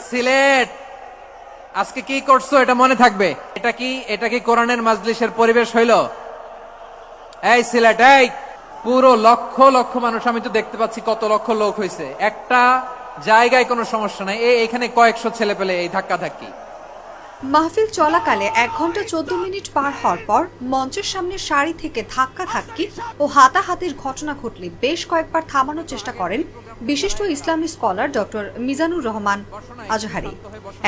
সিলেট আজকে কি করছো এটা মনে থাকবে। এটা কি কোরআনের মাজলিসের পরিবেশ হইল? এই সিলেট, এই পুরো লক্ষ লক্ষ মানুষ, আমি তো দেখতে পাচ্ছি কত লক্ষ লোক হয়েছে, একটা জায়গায় কোনো সমস্যা নাই। এখানে কয়েকশো ছেলে পেলে এই ধাক্কা ধাক্কি। মাহফিল চলাকালে 1 ঘন্টা 14 মিনিট পার হওয়ার পর মঞ্চের সামনে সারি থেকে ধাক্কা ধাক্কি ও হাতাহাতির ঘটনা ঘটলে বেশ কয়েকবার থামানোর চেষ্টা করেন বিশিষ্ট ইসলামী স্কলার ডক্টর মিজানুর রহমান আজহারি।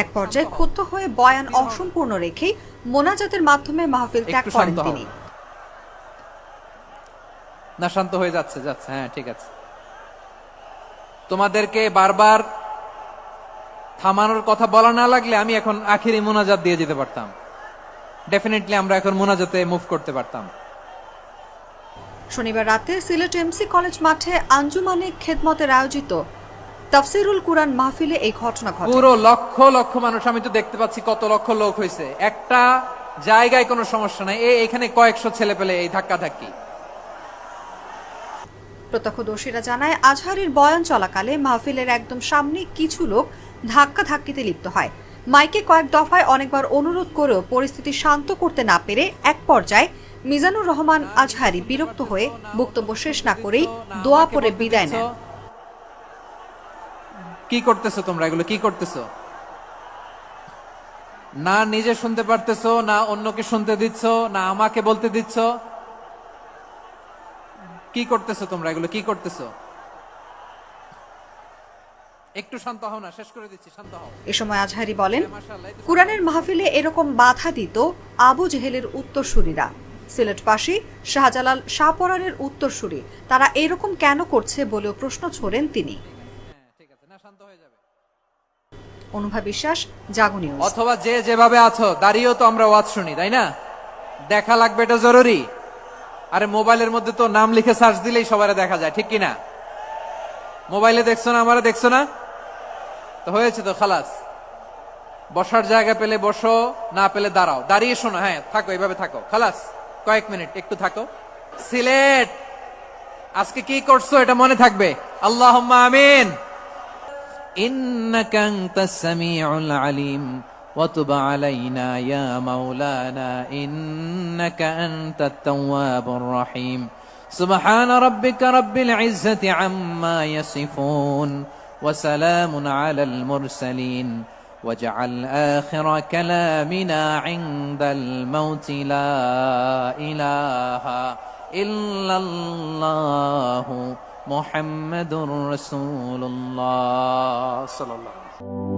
এক পর্যায়ে ক্ষুব্ধ হয়ে বয়ান অসম্পূর্ণ রেখেই মোনাজাতের মাধ্যমে মাহফিল ত্যাগ করেন তিনি। না, শান্ত হয়ে যাচ্ছে। হ্যাঁ, ঠিক আছে। তোমাদেরকে বারবার থামানোর কথা বলা না লাগলে আমি এখন আখিরি মোনাজাত দিয়ে যেতে পারতাম। ডেফিনেটলি আমরা এখন মোনাজাতে মুভ করতে পারতাম। শনিবার রাতে সিলেট এমসি কলেজ মাঠে আঞ্জুমানে খেদমতের আয়োজিত তাফসিরুল কুরআন মাহফিলে এই ঘটনা ঘটে। পুরো লক্ষ লক্ষ মানুষ, আমি তো দেখতে পাচ্ছি কত লক্ষ লোক হয়েছে, একটা জায়গায় কোনো সমস্যা নাই। এখানে কয়েকশো ছেলে পেলে এই ধাক্কা ধাক্কি। প্রত্যক্ষদর্শীরা জানায়, আজহারির বয়ান চলাকালে মাহফিলের একদম সামনে কিছু লোক ধাক্কা ধাক্কিতে লিপ্ত হয়। মাইকে কয়েক দফায় অনেকবার অনুরোধ করেও পরিস্থিতি শান্ত করতে না পেরে এক পর্যায়ে মিজানুর রহমান আজহারি বিরক্ত হয়ে বক্তব্য শেষ না করেই দোয়া পড়ে বিদায় নেন। কি করতেছো তোমরা? এগুলো কি করতেছো? না নিজে শুনতে পারতেছো, না অন্যকে শুনতে দিচ্ছ, না আমাকে বলতে দিচ্ছ। কি করতেছো তোমরা? এগুলো কি করতেছো? একটু শান্ত হও না, শেষ করে দিচ্ছি, শান্ত হও। এ সময় আজহারি বলেন, কুরআনের মাহফিলে এরকম বাধা দিত আবু জেহেলের উত্তরসূরিরা। সিলেটবাসী শাহজালাল শাহপরানের উত্তরসূরি, তারা এরকম কেন করছে বলেও প্রশ্ন ছোড়েন তিনি। অনুভা বিশ্বাস, জাগো নিউজ। অথবা যে যেভাবে আছো দাঁড়িয়েও তো আমরা ওয়াজ শুনি, তাই না? দেখা লাগবে, এটা জরুরি। আরে মোবাইলের মধ্যে তো নাম লিখে সার্চ দিলেই সবারে দেখা যায়, ঠিক কিনা? মোবাইলে দেখছো না, আমারে দেখছো না, তো হয়েছে তো, খালাস। বসার জায়গা পেলে বসো, না পেলে দাঁড়াও, দাঁড়িয়ে শোনো। হ্যাঁ, থাকো, এইভাবে থাকো, খালাস। কয়েক মিনিট একটু থাকো। সিলেট আজকে কি করছো এটা মনে থাকবে। আল্লাহুম্মা আমিন। ইন্নাকা আনতাস সামিউল আলিম ওয়া তুব আলাইনা ইয়া মাওলানা ইন্নাকা আনতাত তাওয়াবুর রহিম। সুবহান রাব্বিকা রাব্বিল ইজ্জাতি আম্মা ইয়াসিফুন ওয়া সালামুন আলাল মুরসালিন واجعل آخر كلامنا عند الموت لا إله إلا الله محمد رسول الله صلى الله عليه وسلم.